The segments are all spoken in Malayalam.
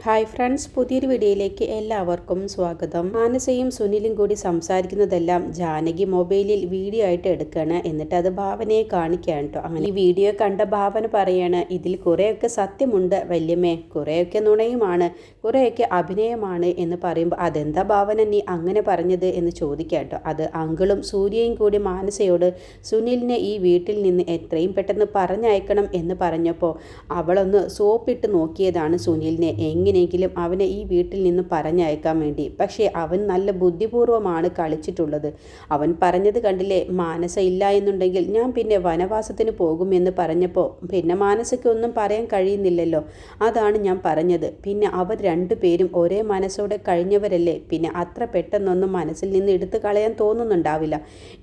ഹായ് ഫ്രണ്ട്സ്, പുതിയൊരു വീഡിയോയിലേക്ക് എല്ലാവർക്കും സ്വാഗതം. മാനസയും സുനിലും കൂടി സംസാരിക്കുന്നതെല്ലാം ജാനകി മൊബൈലിൽ വീഡിയോ ആയിട്ട് എടുക്കുകയാണ്. എന്നിട്ട് അത് ഭാവനയെ കാണിക്കുകയാണ് കേട്ടോ. അങ്ങനെ ഈ വീഡിയോ കണ്ട ഭാവന പറയാണ്, ഇതിൽ കുറേയൊക്കെ സത്യമുണ്ട് വല്യമ്മേ, കുറേയൊക്കെ നുണയുമാണ്, കുറേയൊക്കെ അഭിനയമാണ് എന്ന് പറയുമ്പോൾ അതെന്താ ഭാവന നീ അങ്ങനെ പറഞ്ഞത് എന്ന് ചോദിക്കാം കേട്ടോ. അത് അങ്കിളും സൂര്യയും കൂടി മാനസയോട് സുനിലിനെ ഈ വീട്ടിൽ നിന്ന് എത്രയും പെട്ടെന്ന് പറഞ്ഞയക്കണം എന്ന് പറഞ്ഞപ്പോൾ അവളൊന്ന് സോപ്പിട്ട് നോക്കിയതാണ് സുനിലിനെ, എങ്ങനെയെങ്കിലും അവനെ ഈ വീട്ടിൽ നിന്ന് പറഞ്ഞയക്കാൻ വേണ്ടി. പക്ഷേ അവൻ നല്ല ബുദ്ധിപൂർവമാണ് കളിച്ചിട്ടുള്ളത്. അവൻ പറഞ്ഞത് കണ്ടില്ലേ, മാനസ ഇല്ല എന്നുണ്ടെങ്കിൽ ഞാൻ പിന്നെ വനവാസത്തിന് പോകുമെന്ന് പറഞ്ഞപ്പോൾ പിന്നെ മാനസയ്ക്ക് ഒന്നും പറയാൻ കഴിയുന്നില്ലല്ലോ. അതാണ് ഞാൻ പറഞ്ഞത്. പിന്നെ അവർ രണ്ടുപേരും ഒരേ മനസ്സോടെ കഴിഞ്ഞവരല്ലേ, പിന്നെ അത്ര പെട്ടെന്നൊന്നും മനസ്സിൽ നിന്ന് എടുത്തു കളയാൻ തോന്നുന്നുണ്ടാവില്ല.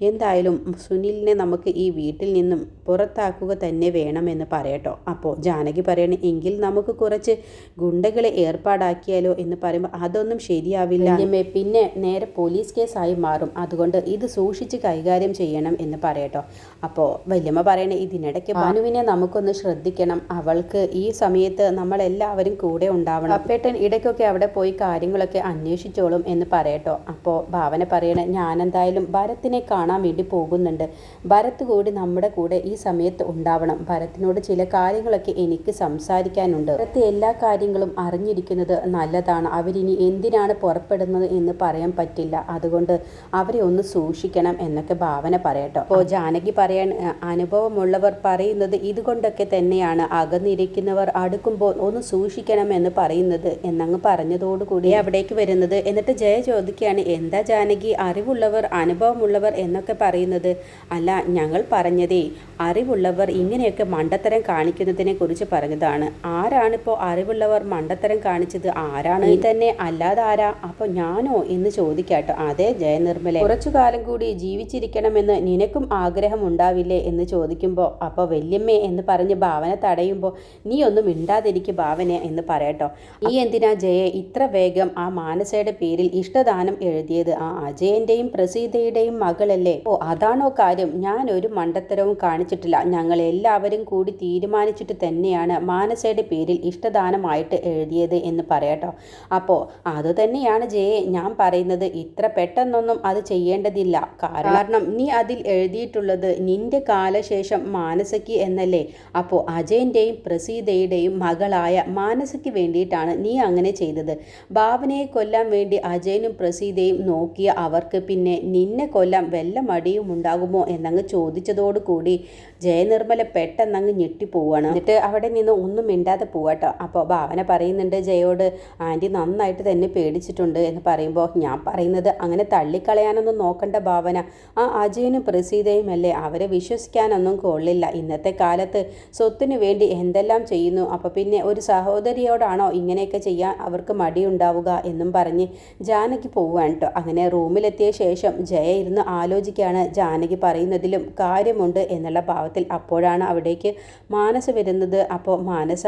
എന്തായാലും സുനിലിനെ നമുക്ക് ഈ വീട്ടിൽ നിന്നും പുറത്താക്കുക തന്നെ വേണമെന്ന് പറയട്ടോ. അപ്പോൾ ജാനകി പറയണേ, എങ്കിൽ നമുക്ക് കുറച്ച് ഗുണ്ടകളെ ഏർപ്പാടാക്കിയാലോ എന്ന് പറയുമ്പോൾ അതൊന്നും ശരിയാവില്ല, പിന്നെ നേരെ പോലീസ് കേസായി മാറും, അതുകൊണ്ട് ഇത് സൂക്ഷിച്ച് കൈകാര്യം ചെയ്യണം എന്ന് പറയട്ടോ. അപ്പോൾ വല്യമ്മ പറയണേ, ഇതിനിടയ്ക്ക് ഭാനുവിനെ നമുക്കൊന്ന് ശ്രദ്ധിക്കണം, അവൾക്ക് ഈ സമയത്ത് നമ്മളെല്ലാവരും കൂടെ ഉണ്ടാവണം. അപ്പേട്ടൻ ഇടയ്ക്കൊക്കെ അവിടെ പോയി കാര്യങ്ങളൊക്കെ അന്വേഷിച്ചോളും എന്ന് പറയട്ടോ. അപ്പോൾ ഭാവന പറയണേ, ഞാനെന്തായാലും ഭരത്തിനെ കാണാൻ വേണ്ടി പോകുന്നുണ്ട്, ഭരത് കൂടി നമ്മുടെ കൂടെ ഈ സമയത്ത് ഉണ്ടാവണം, ഭരത്തിനോട് ചില കാര്യങ്ങളൊക്കെ എനിക്ക് സംസാരിക്കാനുണ്ട്, ഭരത്ത് എല്ലാ കാര്യങ്ങളും അറിഞ്ഞിരിക്കുന്നത് നല്ലതാണ്, അവരിനി എന്തിനാണ് പുറപ്പെടുന്നത് എന്ന് പറയാൻ പറ്റില്ല, അതുകൊണ്ട് അവരെ ഒന്ന് സൂക്ഷിക്കണം എന്നൊക്കെ ഭാവന പറയട്ടോ. അപ്പോൾ ജാനകി പറയാൻ, അനുഭവമുള്ളവർ പറയുന്നത് ഇതുകൊണ്ടൊക്കെ തന്നെയാണ്, അകന്നിരിക്കുന്നവർ അടുക്കുമ്പോൾ ഒന്ന് സൂക്ഷിക്കണം എന്ന് പറയുന്നത് എന്നങ്ങ് പറഞ്ഞതോടുകൂടി അവിടേക്ക് വരുന്നത്. എന്നിട്ട് ജയ ചോദിക്കുകയാണ്, എന്താ ജാനകി അറിവുള്ളവർ അനുഭവമുള്ളവർ എന്നൊക്കെ പറയുന്നത്? അല്ല, ഞങ്ങൾ പറഞ്ഞതേ അറിവുള്ളവർ ഇങ്ങനെയൊക്കെ മണ്ടത്തരം കാണിക്കുന്നതിനെ കുറിച്ച് പറഞ്ഞതാണ്. ആരാണിപ്പോൾ അറിവുള്ളവർ മണ്ടത്തരം കാണിച്ചത്? ആരാണ്? നീ തന്നെ, അല്ലാതെ ആരാ? അപ്പോൾ ഞാനോ എന്ന് ചോദിക്കാട്ടോ. അതെ ജയനിർമ്മല, കുറച്ചു കാലം കൂടി ജീവിച്ചിരിക്കണമെന്ന് നിനക്കും ആഗ്രഹം ഉണ്ടാവില്ലേ എന്ന് ചോദിക്കുമ്പോൾ അപ്പോൾ വല്യമ്മേ എന്ന് പറഞ്ഞ് ഭാവന തടയുമ്പോൾ നീ ഒന്നും മിണ്ടാതിരിക്കും ഭാവന എന്ന് പറയട്ടോ. നീ എന്തിനാ ജയെ ഇത്ര വേഗം ആ മാനസയുടെ പേരിൽ ഇഷ്ടദാനം എഴുതിയത്? ആ അജയന്റെയും പ്രസീതയുടെയും മകളല്ലേ? ഓ അതാണോ കാര്യം? ഞാൻ ഒരു മണ്ടത്തരവും കാണിച്ചിട്ടില്ല, ഞങ്ങൾ എല്ലാവരും കൂടി തീരുമാനിച്ചിട്ട് തന്നെയാണ് മാനസയുടെ പേരിൽ ഇഷ്ടദാനമായിട്ട് എഴുതിയത് എന്ന് പറയട്ടോ. അപ്പോൾ അതുതന്നെയാണ് ജയെ ഞാൻ പറയുന്നത്, ഇത്ര പെട്ടെന്നൊന്നും അത് ചെയ്യേണ്ടതില്ല, കാരണം നീ അതിൽ എഴുതിയിട്ടുള്ളത് നിന്റെ കാലശേഷം മാനസയ്ക്ക് എന്നല്ലേ. അപ്പോൾ അജയന്റെയും പ്രസീതയുടെയും മകളായ മാനസയ്ക്ക് വേണ്ടിയിട്ടാണ് നീ അങ്ങനെ ചെയ്തത്. ഭാവനയെ കൊല്ലാൻ വേണ്ടി അജയനും പ്രസീതയും നോക്കിയ അവർക്ക് പിന്നെ നിന്നെ കൊല്ലാൻ വല്ല മടിയും ഉണ്ടാകുമോ എന്നങ്ങ് ചോദിച്ചതോടുകൂടി ജയനിർമ്മല പെട്ടെന്നങ്ങ് ഞെട്ടിപ്പോവാണ്. എന്നിട്ട് അവിടെ നിന്ന് ഒന്നും മിണ്ടാതെ പോവാട്ടോ. അപ്പോൾ ഭാവന പറയുന്നുണ്ട് ജയോട്, ആൻറ്റി നന്നായിട്ട് തന്നെ പേടിച്ചിട്ടുണ്ട് എന്ന് പറയുമ്പോൾ ഞാൻ പറയുന്നത് അങ്ങനെ തള്ളിക്കളയാനൊന്നും നോക്കണ്ട ഭാവന, ആ അജയനും പ്രസീതയും അല്ലേ, അവരെ വിശ്വസിക്കാനൊന്നും കൊള്ളില്ല, ഇന്നത്തെ കാലത്ത് സ്വത്തിനു വേണ്ടി എന്തെല്ലാം ചെയ്യുന്നു, അപ്പോൾ പിന്നെ ഒരു സഹോദരിയോടാണോ ഇങ്ങനെയൊക്കെ ചെയ്യാൻ അവർക്ക് മടിയുണ്ടാവുക എന്നും പറഞ്ഞ് ജാനകി പോവുകയാണ് കേട്ടോ. അങ്ങനെ റൂമിലെത്തിയ ശേഷം ജയ ഇരുന്ന് ആലോചിക്കുകയാണ്, ജാനകി പറയുന്നതിലും കാര്യമുണ്ട് എന്നുള്ള ഭാവത്തിൽ. അപ്പോഴാണ് അവിടേക്ക് മാനസ വരുന്നത്. അപ്പോൾ മാനസ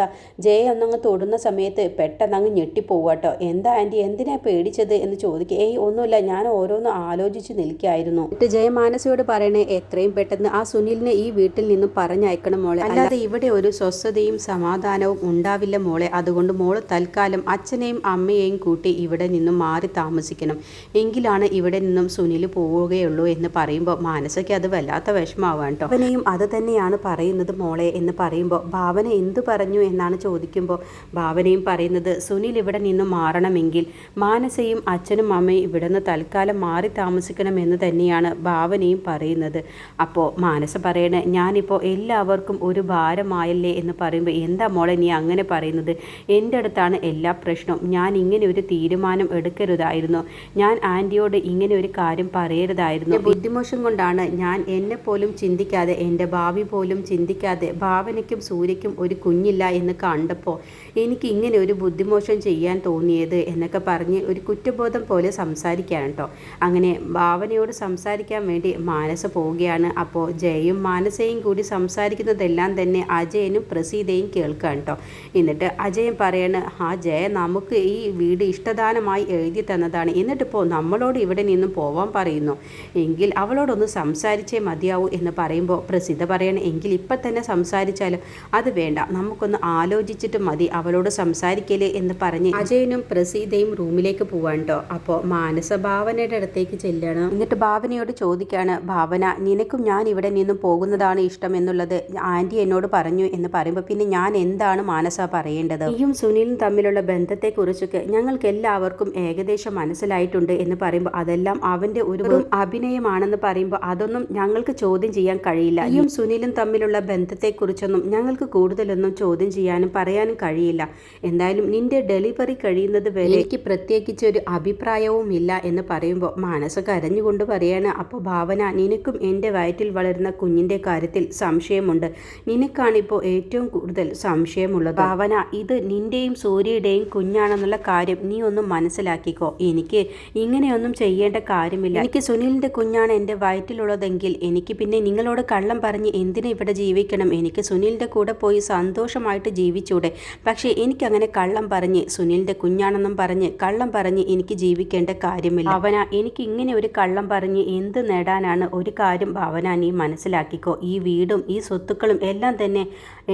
ജയ ഒന്നങ്ങ് തൊടുന്ന സമയത്ത് പെട്ടെന്നങ്ങ് ഞെട്ടിപ്പോവാട്ടോ. എന്താ ആൻറ്റി, എന്തിനാ പേടിച്ചത് എന്ന് ചോദിക്കുക. ഏയ് ഒന്നുമില്ല, ഞാൻ ഓരോന്ന് ആലോചിച്ച് നിൽക്കായിരുന്നു. എന്നിട്ട് ജയ മാനസയോട് പറയണേ, എത്രയും പെട്ടെന്ന് ആ സുനിലിനെ ഈ വീട്ടിൽ നിന്നും പറഞ്ഞയക്കണം മോളെ, അല്ലാതെ ഇവിടെ ഒരു സ്വസ്ഥതയും സമാധാനവും ഉണ്ടാവില്ല മോളെ, അതുകൊണ്ട് മോള് തൽക്കാലം അച്ഛനെയും അമ്മയെയും കൂട്ടി ഇവിടെ നിന്നും മാറി താമസിക്കണം, എങ്കിലാണ് ഇവിടെ നിന്നും സുനിൽ പോവുകയുള്ളൂ എന്ന് പറയുമ്പോൾ മാനസയ്ക്ക് അത് വല്ലാത്ത വിഷമാവാൻ കേട്ടോ. അവനെയും അത് തന്നെയാണ് പറയുന്നത് മോളെ എന്ന് പറയുമ്പോൾ ഭാവന എന്തു പറഞ്ഞു എന്നാണ് ചോദിക്കുമ്പോൾ ഭാവനയും പറയുന്നത്, സുനിൽ ഇവിടെ നിന്ന് മാറണമെങ്കിൽ മാനസയും അച്ഛനും അമ്മയും ഇവിടെ നിന്ന് തൽക്കാലം മാറി താമസിക്കണമെന്ന് തന്നെയാണ് ഭാവനയും പറയുന്നത്. അപ്പോൾ മാനസ പറയണേ, ഞാനിപ്പോൾ എല്ലാവർക്കും ഒരു ഭാരമായല്ലേ എന്ന് പറയുമ്പോൾ എന്താ മോളെ നീ അങ്ങനെ പറയുന്നത്? എൻ്റെ അടുത്താണ് എല്ലാ പ്രശ്നവും, ഞാൻ ഇങ്ങനെ ഒരു തീരുമാനം എടുക്കരുതായിരുന്നു, ഞാൻ ആൻറ്റിയോട് ഇങ്ങനെ ഒരു കാര്യം പറയരുതായിരുന്നു, ബുദ്ധിമോശം കൊണ്ടാണ് ഞാൻ എന്നെ പോലും ചിന്തിക്കാതെ, എൻ്റെ ഭാവി പോലും ചിന്തിക്കാതെ ഭാവനയ്ക്കും സൂര്യയ്ക്കും ഒരു കുഞ്ഞില്ല എന്ന് കണ്ടപ്പോൾ എനിക്ക് ഇങ്ങനെ ഒരു ബുദ്ധിമോശം ചെയ്യാൻ തോന്നിയത് എന്നൊക്കെ പറഞ്ഞ് ഒരു കുറ്റബോധം പോലെ സംസാരിക്കുകയാണ് കേട്ടോ. അങ്ങനെ ഭാവനയോട് സംസാരിക്കാൻ വേണ്ടി മാനസ പോവുകയാണ്. അപ്പോൾ ജയയും മാനസയും കൂടി സംസാരിക്കുന്നതെല്ലാം തന്നെ അജയനും പ്രസീതയും കേൾക്കുകയാണ് കേട്ടോ. എന്നിട്ട് അജയൻ പറയാണ്, ആ ജയ നമുക്ക് ഈ വീട് ഇഷ്ടദാനമായി എഴുതി തന്നതാണ്, എന്നിട്ടിപ്പോൾ നമ്മളോട് ഇവിടെ നിന്നും പോവാൻ പറയുന്നു, എങ്കിൽ അവളോടൊന്ന് സംസാരിച്ചേ മതിയാവൂ എന്ന് പറയുമ്പോൾ പ്രസീത പറയണം, എങ്കിൽ ഇപ്പം തന്നെ സംസാരിച്ചാലും അത് വേണ്ട, നമുക്കൊന്ന് ആലോചിച്ചിട്ട് മതി അവളോട് സംസാരിക്കല് എന്ന് പറഞ്ഞ് അജയനും പ്രസീതയും റൂമിലേക്ക് പോവാൻ കേട്ടോ. അപ്പോൾ മാനസ ഭാവനയുടെ അടുത്തേക്ക് ചെല്ലാണ്. എന്നിട്ട് ഭാവനയോട് ചോദിക്കുകയാണ്, ഭാവന നിനക്കും ഞാൻ ഇവിടെ നിന്നും പോകുന്നതാണ് ഇഷ്ടം എന്നുള്ളത് ആൻറ്റി എന്നോട് പറഞ്ഞു എന്ന് പറയുമ്പോൾ പിന്നെ ഞാൻ എന്താണ് മാനസ പറയേണ്ടത്? നീയും സുനിലും തമ്മിലുള്ള ബന്ധത്തെക്കുറിച്ചൊക്കെ ഞങ്ങൾക്ക് എല്ലാവർക്കും ഏകദേശം മനസ്സിലായിട്ടുണ്ട് എന്ന് പറയുമ്പോൾ അതെല്ലാം അവൻ്റെ ഒരു അഭിനയമാണെന്ന് പറയുമ്പോൾ അതൊന്നും ഞങ്ങൾക്ക് ചോദ്യം ചെയ്യാൻ കഴിയില്ല. നീയും സുനിലും തമ്മിലുള്ള ബന്ധത്തെക്കുറിച്ചൊന്നും ഞങ്ങൾക്ക് കൂടുതലൊന്നും ചോദ്യം ചെയ്യാനും പറയാനും കഴിയില്ല. എന്തായാലും നിന്റെ ഡെലിവറി കഴിയുന്നത് വരെ എനിക്ക് പ്രത്യേകിച്ച് ഒരു അഭിപ്രായവും ഇല്ല എന്ന് പറയുമ്പോൾ മാനസ കരഞ്ഞുകൊണ്ട് പറയാണ്, അപ്പോൾ ഭാവന നിനക്കും എൻ്റെ വയറ്റിൽ വളരുന്ന കുഞ്ഞിൻ്റെ കാര്യത്തിൽ സംശയമുണ്ട്. നിനക്കാണിപ്പോൾ ഏറ്റവും കൂടുതൽ സംശയമുള്ളത്. ഭാവന ഇത് നിന്റെയും സൂര്യയുടെയും കുഞ്ഞാണെന്നുള്ള കാര്യം നീ ഒന്ന് മനസ്സിലാക്കിക്കോ. എനിക്ക് ഇങ്ങനെയൊന്നും ചെയ്യേണ്ട കാര്യമില്ല. എനിക്ക് സുനിലിൻ്റെ കുഞ്ഞാണ് എൻ്റെ വയറ്റിലുള്ളതെങ്കിൽ എനിക്ക് പിന്നെ നിങ്ങളോട് കള്ളം പറഞ്ഞ് എന്തിനു ഇവിടെ ജീവിക്കണം? എനിക്ക് സുനിലിൻ്റെ കൂടെ പോയി സന്തോഷമായിട്ട് ജീവിച്ചൂടെ? പക്ഷേ എനിക്കങ്ങനെ കള്ളം പറഞ്ഞ് സുനിലിൻ്റെ കുഞ്ഞാണെന്നും പറഞ്ഞ് കള്ളം പറഞ്ഞ് എനിക്ക് ജീവിക്കേണ്ട കാര്യമില്ല. ഭാവന എനിക്ക് ഇങ്ങനെ ഒരു കള്ളം പറഞ്ഞ് എന്ത് നേടാനാണ്? ഒരു കാര്യം ഭാവന നീ മനസ്സിലാക്കിക്കോ, ഈ വീടും ഈ സ്വത്തുക്കളും എല്ലാം തന്നെ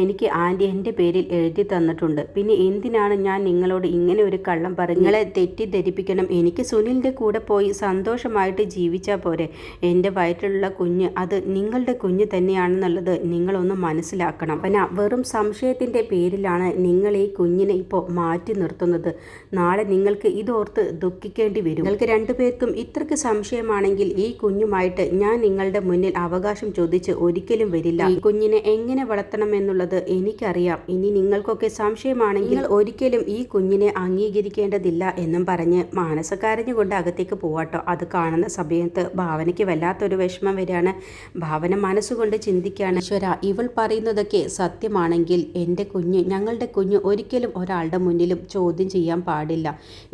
എനിക്ക് ആൻറ്റി എൻ്റെ പേരിൽ എഴുതി തന്നിട്ടുണ്ട്. പിന്നെ എന്തിനാണ് ഞാൻ നിങ്ങളോട് ഇങ്ങനെ ഒരു കള്ളം പറഞ്ഞ് നിങ്ങളെ തെറ്റിദ്ധരിപ്പിക്കണം? എനിക്ക് സുനിലിൻ്റെ കൂടെ പോയി സന്തോഷമായിട്ട് ജീവിച്ചാൽ പോരെ? എൻ്റെ വയറ്റിലുള്ള കുഞ്ഞ് അത് നിങ്ങളുടെ കുഞ്ഞ് തന്നെയാണെന്നുള്ളത് നിങ്ങളൊന്ന് മനസ്സിലാക്കണം. പിന്നെ വെറും സംശയത്തിൻ്റെ പേരിലാണ് നിങ്ങൾ ഈ കുഞ്ഞിനെ ഇപ്പോൾ മാറ്റി നിർത്തുന്നത്. നാളെ നിങ്ങൾക്ക് ഇതോർത്ത് ദുഃഖിക്കേണ്ടി വരും. നിങ്ങൾക്ക് രണ്ടുപേർക്കും ഇത്രയ്ക്ക് സംശയമാണെങ്കിൽ ഈ കുഞ്ഞുമായിട്ട് ഞാൻ നിങ്ങളുടെ മുന്നിൽ അവകാശം ചോദിച്ച് ഒരിക്കലും വരില്ല. ഈ കുഞ്ഞിനെ എങ്ങനെ വളർത്തണം എന്നുള്ളത് എനിക്കറിയാം. ഇനി നിങ്ങൾക്കൊക്കെ സംശയമാണെങ്കിൽ ഒരിക്കലും ഈ കുഞ്ഞിനെ അംഗീകരിക്കേണ്ടതില്ല എന്നും പറഞ്ഞ് മാനസ കരഞ്ഞുകൊണ്ട് അകത്തേക്ക് പോവാട്ടോ. അത് കാണുന്ന സമയത്ത് ഭാവനയ്ക്ക് വല്ലാത്തൊരു വിഷമം വരികയാണ്. ഭാവന മനസ്സുകൊണ്ട് ചിന്തിക്കുകയാണ്, ഈശ്വര ഇവൾ പറയുന്നതൊക്കെ സത്യമാണെങ്കിൽ എൻ്റെ കുഞ്ഞ്, ഞങ്ങളുടെ കുഞ്ഞ് ഒരിക്കലും ഒരാളുടെ മുന്നിലും ചോദ്യം ചെയ്യാൻ പാടില്ല.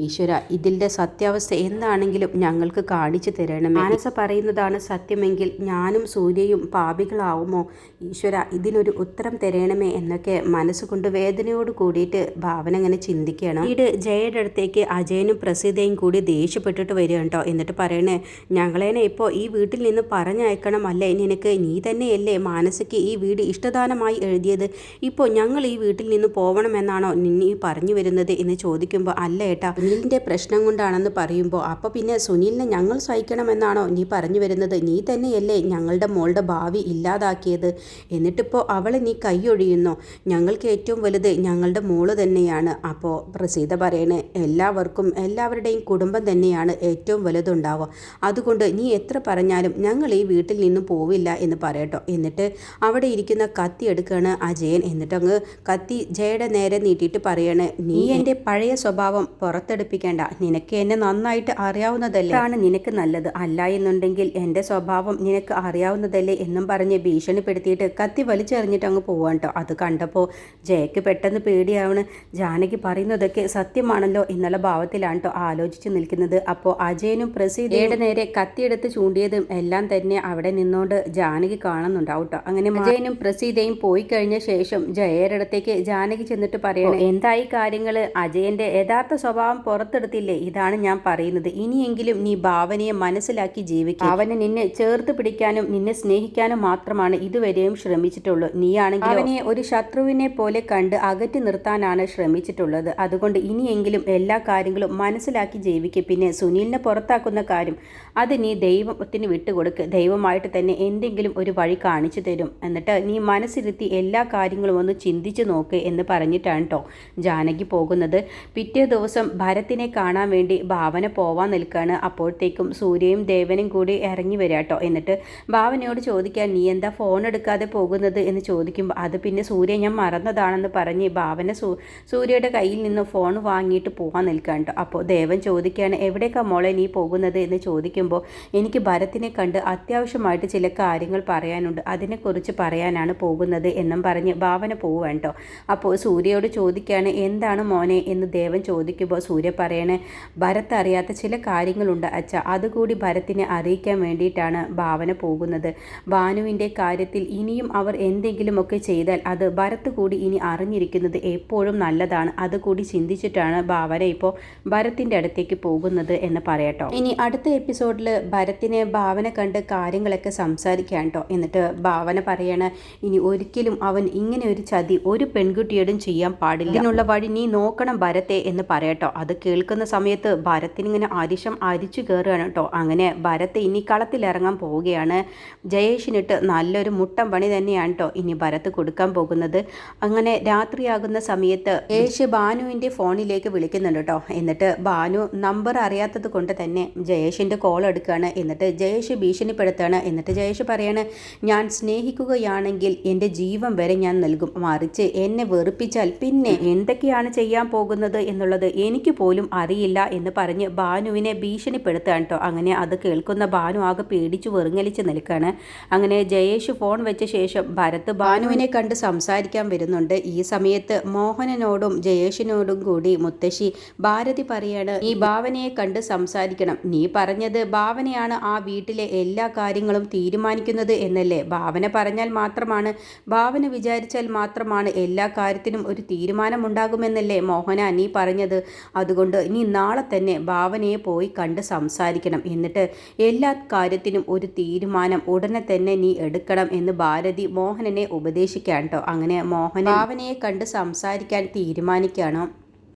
ഈശ്വര ഇതിൻ്റെ സത്യാവസ്ഥ എന്താണെങ്കിലും ഞങ്ങൾക്ക് കാണിച്ചു തരണമേ. മാനസ പറയുന്നതാണ് സത്യമെങ്കിൽ ഞാനും സൂര്യയും പാപികളാവുമോ? ഈശ്വര ഇതിനൊരു ഉത്തരം തരണമേ എന്നൊക്കെ മനസ്സുകൊണ്ട് വേദനയോട് കൂടിയിട്ട് ഭാവന അങ്ങനെ ചിന്തിക്കുകയാണ്. വീട് ജയയുടെ അടുത്തേക്ക് അജയനും പ്രസീതയും കൂടി ദേഷ്യപ്പെട്ടിട്ട് വരിക കേട്ടോ. എന്നിട്ട് പറയണേ, ഞങ്ങളേനെ ഇപ്പോൾ ഈ വീട്ടിൽ നിന്ന് പറഞ്ഞയക്കണം അല്ലേ നിനക്ക്? നീ തന്നെയല്ലേ മാനസയ്ക്ക് ഈ വീട് ഇഷ്ടദാനമായി എഴുതിയത്? ഇപ്പോൾ ഞങ്ങൾ ഈ വീട്ടിൽ നിന്ന് പോകണമെന്നാണോ നീ പറഞ്ഞു വരുന്നത് എന്ന് ചോദിക്കുമ്പോൾ അല്ല ഏട്ടാ, സുനിലിൻ്റെ പ്രശ്നം കൊണ്ടാണെന്ന് പറയുമ്പോൾ അപ്പോൾ പിന്നെ സുനിലിനെ ഞങ്ങൾ സഹിക്കണമെന്നാണോ നീ പറഞ്ഞു വരുന്നത്? നീ തന്നെയല്ലേ ഞങ്ങളുടെ മോളുടെ ഭാവി ഇല്ലാതാക്കിയത്? എന്നിട്ടിപ്പോൾ അവളെ നീ കൈയൊഴിയുന്നോ? ഞങ്ങൾക്ക് ഏറ്റവും വലുത് ഞങ്ങളുടെ മോള് തന്നെയാണ്. അപ്പോൾ പ്രസീത പറയണേ, എല്ലാവരുടെയും കുടുംബം തന്നെയാണ് ഏറ്റവും വലുതുണ്ടാവുക. അതുകൊണ്ട് നീ എത്ര പറഞ്ഞാലും ഞങ്ങൾ ഈ വീട്ടിൽ നിന്നും പോവില്ല എന്ന് പറയട്ടോ. എന്നിട്ട് അവിടെ ഇരിക്കുന്ന കത്തി എടുക്കുകയാണ് അജയൻ. എന്നിട്ട് അങ്ങ് കത്തി ജയയുടെ നേരെ നീട്ടിയിട്ട് പറയണേ, നീ എൻ്റെ പഴയ സ്വഭാവം പുറത്തെടുപ്പിക്കേണ്ട. നിനക്ക് എന്നെ നന്നായിട്ട് അറിയാവുന്നതല്ലേ, ആണ് നിനക്ക് നല്ലത്. അല്ല എന്നുണ്ടെങ്കിൽ എൻ്റെ സ്വഭാവം നിനക്ക് അറിയാവുന്നതല്ലേ എന്നും പറഞ്ഞ് ഭീഷണിപ്പെടുത്തിയിട്ട് കത്തി വലിച്ചെറിഞ്ഞിട്ട് അങ്ങ് പോവാൻ കേട്ടോ. അത് കണ്ടപ്പോൾ ജയക്ക് പെട്ടെന്ന് പേടിയാവണ്. ജാനകി പറയുന്നതൊക്കെ സത്യമാണല്ലോ എന്നുള്ള ഭാവത്തിലാണ് കേട്ടോ ആലോചിച്ച് നിൽക്കുന്നത്. അപ്പോൾ അജയനും പ്രസീതയുടെ നേരെ കത്തിയെടുത്ത് ചൂണ്ടിയതും എല്ലാം തന്നെ അവിടെ നിന്നോണ്ട് ജാനകി കാണുന്നുണ്ടാവും കേട്ടോ. അങ്ങനെ അജയനും പ്രസീതയും പോയി കഴിഞ്ഞ ശേഷം ജയയുടെ അടുത്തേക്ക് ജാനകി ചെന്നിട്ട് പറയണം, എന്തായി കാര്യങ്ങൾ? അജയന്റെ യഥാർത്ഥ സ്വഭാവം പുറത്തെടുത്തില്ലേ? ഇതാണ് ഞാൻ പറയുന്നത്. ഇനിയെങ്കിലും നീ ഭാവനയെ മനസ്സിലാക്കി ജീവിക്കും. ഭാവന നിന്നെ ചേർത്ത് പിടിക്കാനും നിന്നെ സ്നേഹിക്കാനും മാത്രമാണ് ഇതുവരെയും ശ്രമിച്ചിട്ടുള്ളൂ. നീയാണെങ്കിൽ അവനെ ഒരു ശത്രുവിനെ പോലെ കണ്ട് അകറ്റി നിർത്താനാണ് ശ്രമിച്ചിട്ടുള്ളത്. അതുകൊണ്ട് ഇനിയെങ്കിലും എല്ലാ കാര്യങ്ങളും മനസ്സിലാക്കി ജീവിക്കും. പിന്നെ സുനിലിനെ പുറത്താക്കുന്ന കാര്യം അത് നീ ദൈവത്തിന് വിട്ടുകൊടുക്ക്. ദൈവമായിട്ട് തന്നെ എന്തെങ്കിലും ഒരു വഴി കാണിച്ചു തരും. എന്നിട്ട് നീ മനസ്സിരുത്തി എല്ലാ കാര്യങ്ങളും ഒന്ന് ചിന്തിച്ചു നോക്ക് എന്ന് പറഞ്ഞിട്ടാണ് കേട്ടോ ജാനകി പോകുന്നത്. പിറ്റേ ദിവസം ഭരത്തിനെ കാണാൻ വേണ്ടി ഭാവന പോവാൻ നിൽക്കുകയാണ്. അപ്പോഴത്തേക്കും സൂര്യയും ദേവനും കൂടി ഇറങ്ങി വരിക കേട്ടോ. എന്നിട്ട് ഭാവനയോട് ചോദിക്കാൻ, നീ എന്താ ഫോൺ എടുക്കാതെ പോകുന്നത് എന്ന് ചോദിക്കുമ്പോൾ അത് പിന്നെ സൂര്യ ഞാൻ മറന്നതാണെന്ന് പറഞ്ഞ് ഭാവന സൂര്യയുടെ കയ്യിൽ നിന്ന് ഫോൺ വാങ്ങിയിട്ട് പോകാൻ നിൽക്കുകയാണ് കേട്ടോ. അപ്പോൾ ദേവൻ ചോദിക്കുകയാണ്, എവിടേക്കാ മോളെ നീ പോകുന്നത് എന്ന് ചോദിക്കുമ്പോൾ എനിക്ക് ഭരത്തിനെ കണ്ട് അത്യാവശ്യമായിട്ട് ചില കാര്യങ്ങൾ പറയാനുണ്ട്, അതിനെക്കുറിച്ച് പറയാനാണ് പോകുന്നത് എന്നും പറഞ്ഞ് ഭാവന പോവുകയാണ് കേട്ടോ. അപ്പോൾ സൂര്യയോട് ചോദിക്കുകയാണ്, എന്താണ് മോനെ എന്ന് ദേവൻ ചോദിക്കുമ്പോൾ സൂര്യ പറയണേ, ഭരത്ത് അറിയാത്ത ചില കാര്യങ്ങളുണ്ട് അച്ഛ, അതുകൂടി ഭരത്തിനെ അറിയിക്കാൻ വേണ്ടിയിട്ടാണ് ഭാവന പോകുന്നത്. ഭാനുവിൻ്റെ കാര്യത്തിൽ ഇനിയും അവർ എന്തെങ്കിലുമൊക്കെ ചെയ്താൽ അത് ഭരത്ത് കൂടി ഇനി അറിഞ്ഞിരിക്കുന്നത് എപ്പോഴും നല്ലതാണ്. അതുകൂടി ചിന്തിച്ചിട്ടാണ് ഭാവന ഇപ്പോൾ ഭരത്തിൻ്റെ അടുത്തേക്ക് പോകുന്നത് എന്ന് പറയട്ടോ. ഇനി അടുത്ത എപ്പിസോഡിൽ ഭരത്തിനെ ഭാവന കണ്ട് കാര്യങ്ങളൊക്കെ സംസാരിക്കാൻ കേട്ടോ. എന്നിട്ട് ഭാവന പറയണ, ഇനി ഒരിക്കലും അവൻ ഇങ്ങനെ ഒരു ചതി ഒരു പെൺകുട്ടിയോടും ചെയ്യാൻ ചെയ്യാൻ പാടില്ല, ഇതിനുള്ള വഴി നീ നോക്കണം ഭരത്തെ എന്ന് പറയട്ടോ. അത് കേൾക്കുന്ന സമയത്ത് ഭരത്തിനിങ്ങനെ അരിച്ചു കയറുകയാണ് കേട്ടോ. അങ്ങനെ ഭരത് ഇനി കളത്തിലിറങ്ങാൻ പോവുകയാണ്. ജയേഷിനിട്ട് നല്ലൊരു മുട്ടം പണി തന്നെയാണ് കേട്ടോ ഇനി ഭരത് കൊടുക്കാൻ പോകുന്നത്. അങ്ങനെ രാത്രിയാകുന്ന സമയത്ത് ജയേഷ് ഭാനുവിൻ്റെ ഫോണിലേക്ക് വിളിക്കുന്നുണ്ട് കേട്ടോ. എന്നിട്ട് ഭാനു നമ്പർ അറിയാത്തത് കൊണ്ട് തന്നെ ജയേഷിൻ്റെ കോൾ എടുക്കുകയാണ്. എന്നിട്ട് ജയേഷ് ഭീഷണിപ്പെടുത്തുകയാണ്. എന്നിട്ട് ജയേഷ് പറയാണ്, ഞാൻ സ്നേഹിക്കുകയാണെങ്കിൽ എൻ്റെ ജീവൻ വരെ ഞാൻ നൽകും, മറിച്ച് എന്നെ വെറുപ്പിച്ചാൽ പിന്നെ എന്തൊക്കെയാണ് ചെയ്യാൻ പോകുന്നത് എന്നുള്ളത് എനിക്ക് പോലും അറിയില്ല എന്ന് പറഞ്ഞ് ഭാനുവിനെ ഭീഷണിപ്പെടുത്തുകയാണ് കേട്ടോ. അങ്ങനെ അത് കേൾക്കുന്ന ഭാനു ആകെ പേടിച്ചു വെറുങ്ങലിച്ച് നിൽക്കുകയാണ്. അങ്ങനെ ജയേഷ് ഫോൺ വെച്ച ശേഷം ഭരത് ഭാനുവിനെ കണ്ട് സംസാരിക്കാൻ വരുന്നുണ്ട്. ഈ സമയത്ത് മോഹനനോടും ജയേഷിനോടും കൂടി മുത്തശ്ശി ഭാരതി പറയാണ്, നീ ഭാവനയെ കണ്ട് സംസാരിക്കണം, നീ പറഞ്ഞത് ഭാവനയാണ് ആ വീട്ടിലെ എല്ലാ കാര്യങ്ങളും തീരുമാനിക്കുന്നത് എന്നല്ലേ, ഭാവന പറഞ്ഞാൽ മാത്രമാണ്, ഭാവന വിചാരിച്ചാൽ മാത്രമാണ് എല്ലാ കാര്യത്തിനും ഒരു തീരുമാനം ഉണ്ടാകുമെന്നല്ലേ മോഹന നീ പറഞ്ഞത്, അതുകൊണ്ട് നീ നാളെ തന്നെ ഭാവനയെ പോയി കണ്ട് സംസാരിക്കണം, എന്നിട്ട് എല്ലാ കാര്യത്തിനും ഒരു തീരുമാനം ഉടനെ തന്നെ നീ എടുക്കണം എന്ന് ഭാരതി മോഹനനെ ഉപദേശിക്കാൻ കേട്ടോ. അങ്ങനെ മോഹൻ ഭാവനയെ കണ്ട് സംസാരിക്കാൻ തീരുമാനിക്കുകയാണ്.